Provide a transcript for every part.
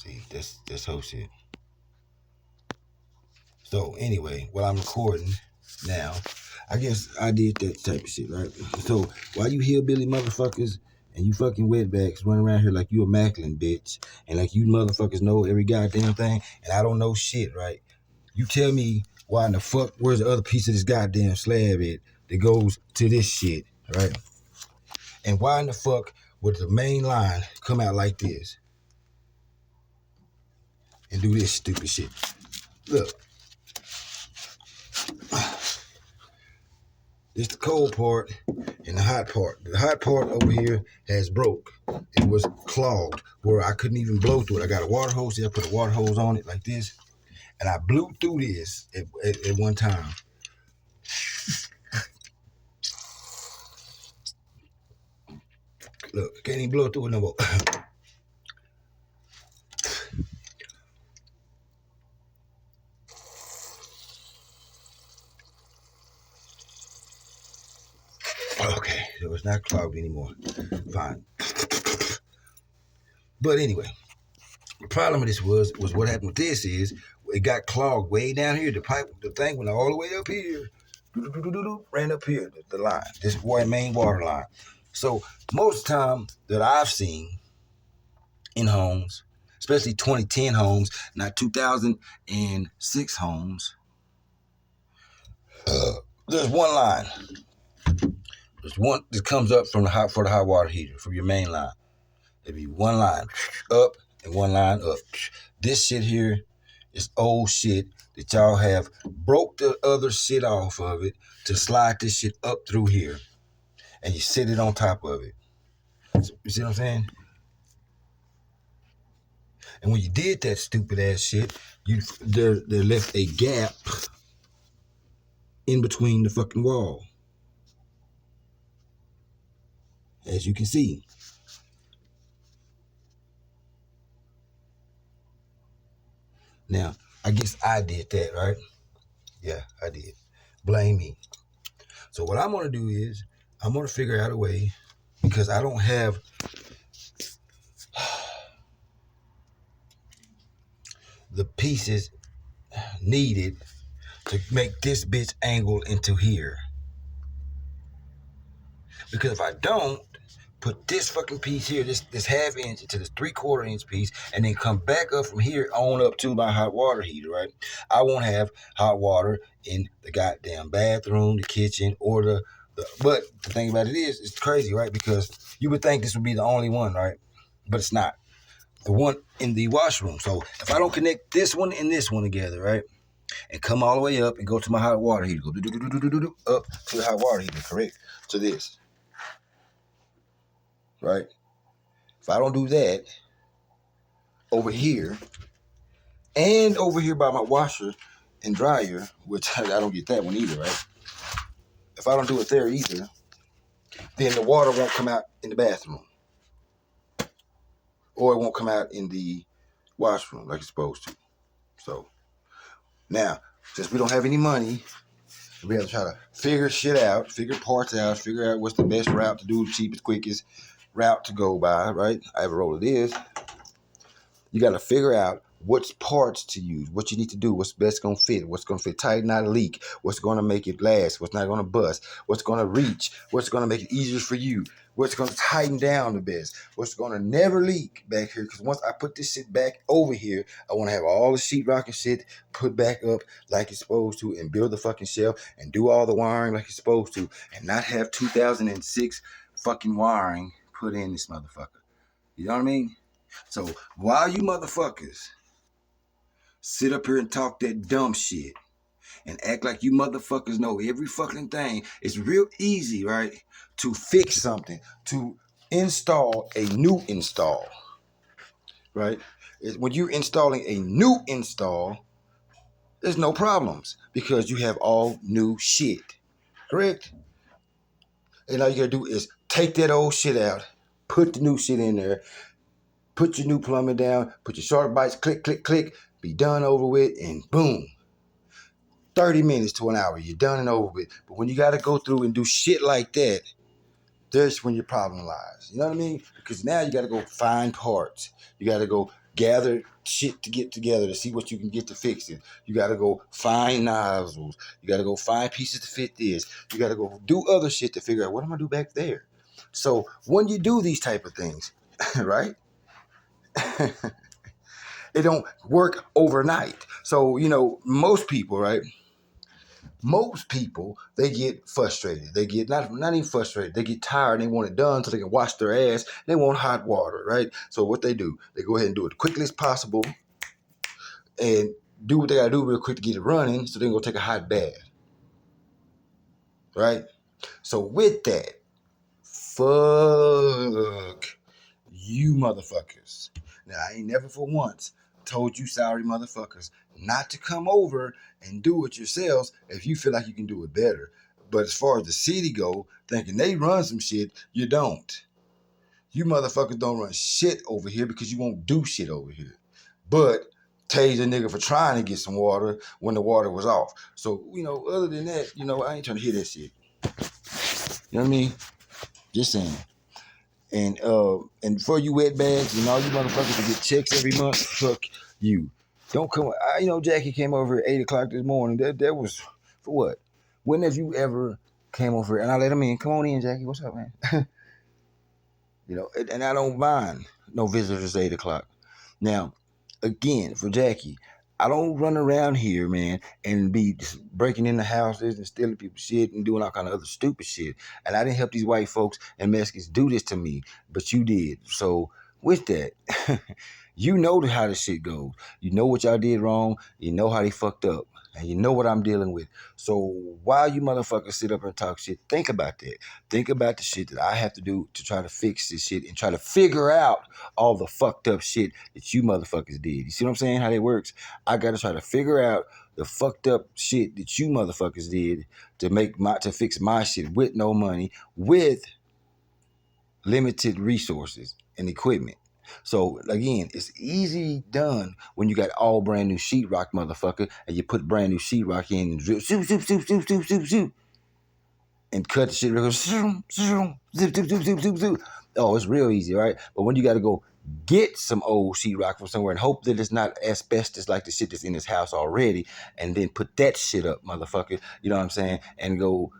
See, that's whole shit. So anyway, while I'm recording now, I guess I did that type of shit, right? So while you hillbilly motherfuckers and you fucking wetbacks running around here like you a Macklin bitch, and like you motherfuckers know every goddamn thing, and I don't know shit, right? You tell me why in the fuck, where's the other piece of this goddamn slab at that goes to this shit, right? And why in the fuck would the main line come out like this and do this stupid shit? Look, this the cold part and the hot part. The hot part over here has broke. It was clogged where I couldn't even blow through it. I got a water hose here. I put a water hose on it like this, and I blew through this at one time. Look, I can't even blow through it no more. Okay, so it's not clogged anymore. Fine. But anyway, the problem with this was what happened with this is it got clogged way down here. The thing went all the way up here. Ran up here, the line, this main water line. So most of the time that I've seen in homes, especially 2010 homes, not 2006 homes, there's one line. There's one that comes up from the hot water heater from your main line. There'd be one line up and one line up. This shit here is old shit that y'all have broke the other shit off of it to slide this shit up through here, and you sit it on top of it. You see what I'm saying? And when you did that stupid ass shit, there left a gap in between the fucking wall, as you can see. Now, I guess I did that, right? Yeah, I did. Blame me. So what I'm gonna do is I'm gonna figure out a way, because I don't have the pieces needed to make this bitch angle into here. Because if I don't put this fucking piece here, this half inch into this 3/4 inch piece, and then come back up from here on up to my hot water heater, right? I won't have hot water in the goddamn bathroom, the kitchen, or but the thing about it is, it's crazy, right? Because you would think this would be the only one, right? But it's not. The one in the washroom. So if I don't connect this one and this one together, right? And come all the way up and go to my hot water heater, go up to the hot water heater, correct? To this. Right? If I don't do that over here and over here by my washer and dryer, which I don't get that one either, right? If I don't do it there either, then the water won't come out in the bathroom. Or it won't come out in the washroom like it's supposed to. So now, since we don't have any money, we have to try to figure shit out, figure parts out, figure out what's the best route to do, the cheapest, quickest route to go by, right? I have a roll of this. You got to figure out which parts to use, what you need to do, what's best going to fit, what's going to fit tight, not a leak, what's going to make it last, what's not going to bust, what's going to reach, what's going to make it easier for you, what's going to tighten down the best, what's going to never leak back here. Because once I put this shit back over here, I want to have all the sheetrock and shit put back up like it's supposed to, and build the fucking shelf and do all the wiring like it's supposed to, and not have 2006 fucking wiring put in this motherfucker. You know what I mean? So while you motherfuckers sit up here and talk that dumb shit and act like you motherfuckers know every fucking thing, it's real easy, right, to fix something, to install a new install, right? When you're installing a new install, there's no problems because you have all new shit, correct? And all you gotta do is take that old shit out, put the new shit in there, put your new plumbing down, put your short bites, click, click, click, be done over with, and boom. 30 minutes to an hour, you're done and over with. But when you got to go through and do shit like that, there's when your problem lies. You know what I mean? Because now you got to go find parts. You got to go gather shit to get together to see what you can get to fix it. You got to go find nozzles. You got to go find pieces to fit this. You got to go do other shit to figure out what I'm going to do back there. So when you do these type of things, right, it don't work overnight. So, most people, right, most people, they get frustrated. They get not even frustrated. They get tired and they want it done so they can wash their ass. They want hot water, right? So what they do, they go ahead and do it quickly as possible and do what they gotta do real quick to get it running so they can go take a hot bath, right? So with that, fuck you motherfuckers. Now, I ain't never for once told you sorry motherfuckers not to come over and do it yourselves if you feel like you can do it better. But as far as the city go, thinking they run some shit, you don't. You motherfuckers don't run shit over here because you won't do shit over here. But tase a nigga for trying to get some water when the water was off. So, other than that, I ain't trying to hear that shit. You know what I mean? Just saying. And for you wet bags and all you motherfuckers to get checks every month, fuck you. Don't come. Jackie came over at 8 o'clock this morning. That was for what? When have you ever came over and I let him in? Come on in, Jackie. What's up, man? And I don't mind no visitors at 8 o'clock. Now, again, for Jackie, I don't run around here, man, and be breaking into houses and stealing people's shit and doing all kind of other stupid shit. And I didn't help these white folks and Mexicans do this to me, but you did. So with that, you know how this shit goes. You know what y'all did wrong. You know how they fucked up. And you know what I'm dealing with. So while you motherfuckers sit up and talk shit, think about that. Think about the shit that I have to do to try to fix this shit and try to figure out all the fucked up shit that you motherfuckers did. You see what I'm saying? How that works? I got to try to figure out the fucked up shit that you motherfuckers did to fix my shit with no money, with limited resources and equipment. So again, it's easy done when you got all brand new sheetrock, motherfucker, and you put brand new sheetrock in and drill, zoop, zoop, zoop, zoop, zoop, zoop, zoop, and cut the shit, zoom, zoom, zip, zip, zip, zip, zip, zip. Oh, it's real easy, right? But when you got to go get some old sheetrock from somewhere and hope that it's not asbestos like the shit that's in this house already, and then put that shit up, motherfucker, you know what I'm saying? And go,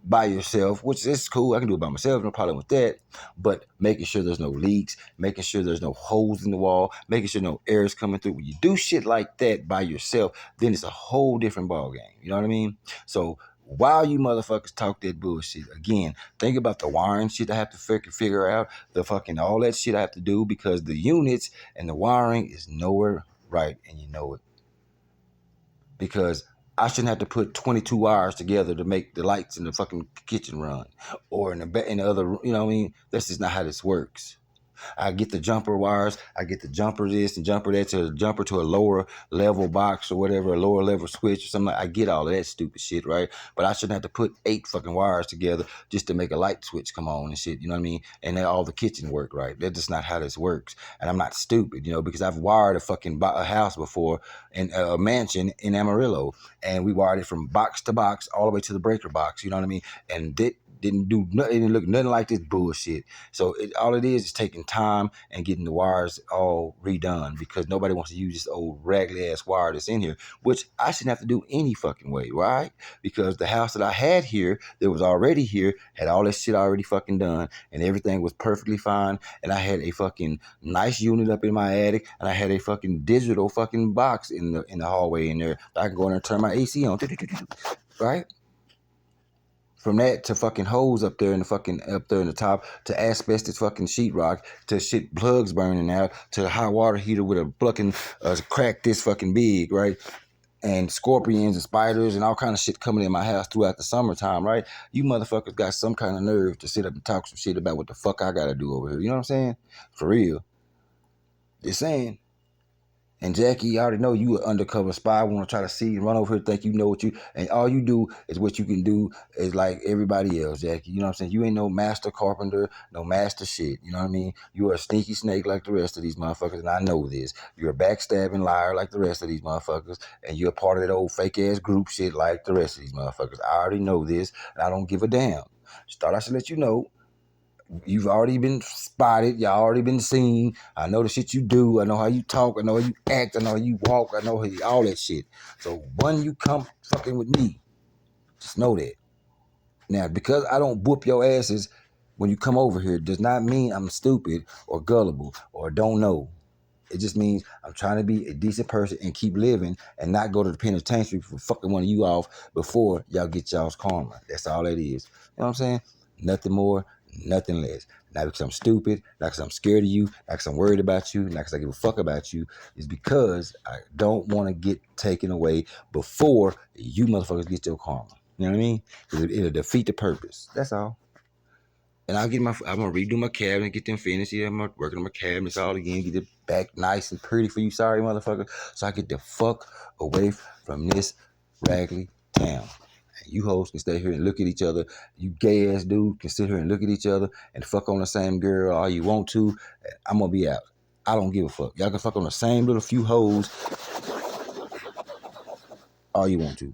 by yourself, which is cool. I can do it by myself, no problem with that. But making sure there's no leaks, making sure there's no holes in the wall, making sure no air is coming through. When you do shit like that by yourself, then it's a whole different ball game. You know what I mean? So while you motherfuckers talk that bullshit, again, think about the wiring shit I have to figure out, the fucking all that shit I have to do because the units and the wiring is nowhere right, and you know it. Because I shouldn't have to put 22 wires together to make the lights in the fucking kitchen run, or in the other. You know what I mean? That's just not how this works. I get the jumper wires, I get the jumper this and jumper that to a jumper to a lower level box or whatever, a lower level switch or something. I get all of that stupid shit, right? But I shouldn't have to put 8 fucking wires together just to make a light switch come on and shit, you know what I mean? And then all the kitchen work, right? That's just not how this works. And I'm not stupid, because I've wired a house before in a mansion in Amarillo, and we wired it from box to box all the way to the breaker box, you know what I mean? And didn't do nothing, it didn't look nothing like this bullshit. So all it is taking time and getting the wires all redone because nobody wants to use this old raggedy ass wire that's in here, which I shouldn't have to do any fucking way, right? Because the house that I had here, that was already here, had all that shit already fucking done, and everything was perfectly fine. And I had a fucking nice unit up in my attic, and I had a fucking digital fucking box in the hallway in there. I can go in there and turn my AC on, right? From that to fucking holes up there in the top to asbestos fucking sheetrock to shit plugs burning out to a hot water heater with a fucking crack this fucking big, right? And scorpions and spiders and all kind of shit coming in my house throughout the summertime, right? You motherfuckers got some kind of nerve to sit up and talk some shit about what the fuck I gotta do over here. You know what I'm saying? For real. Just saying. And Jackie, I already know you an undercover spy. I want to try to see and run over here, think you know and all you do is what you can do is like everybody else, Jackie. You know what I'm saying? You ain't no master carpenter, no master shit. You know what I mean? You are a sneaky snake like the rest of these motherfuckers, and I know this. You're a backstabbing liar like the rest of these motherfuckers, and you're a part of that old fake ass group shit like the rest of these motherfuckers. I already know this, and I don't give a damn. Just thought I should let you know. You've already been spotted. Y'all already been seen. I know the shit you do. I know how you talk. I know how you act. I know how you walk. I know all that shit. So when you come fucking with me, just know that. Now, because I don't whoop your asses when you come over here, does not mean I'm stupid or gullible or don't know. It just means I'm trying to be a decent person and keep living and not go to the penitentiary for fucking one of you off before y'all get y'all's karma. That's all that is. You know what I'm saying? Nothing more, nothing less. Not because I'm stupid, not because I'm scared of you, not because I'm worried about you, not because I give a fuck about you. It's because I don't want to get taken away before you motherfuckers get your karma. You know what I mean? Because it'll defeat the purpose. That's all. And I'm gonna redo my cabinet, get them finished. Yeah, I'm working on my cabinets all again, get it back nice and pretty for you, sorry motherfucker. So I get the fuck away from this raggedy town. And you hoes can stay here and look at each other. You gay ass dude can sit here and look at each other and fuck on the same girl all you want to. I'm gonna be out. I don't give a fuck. Y'all can fuck on the same little few hoes all you want to.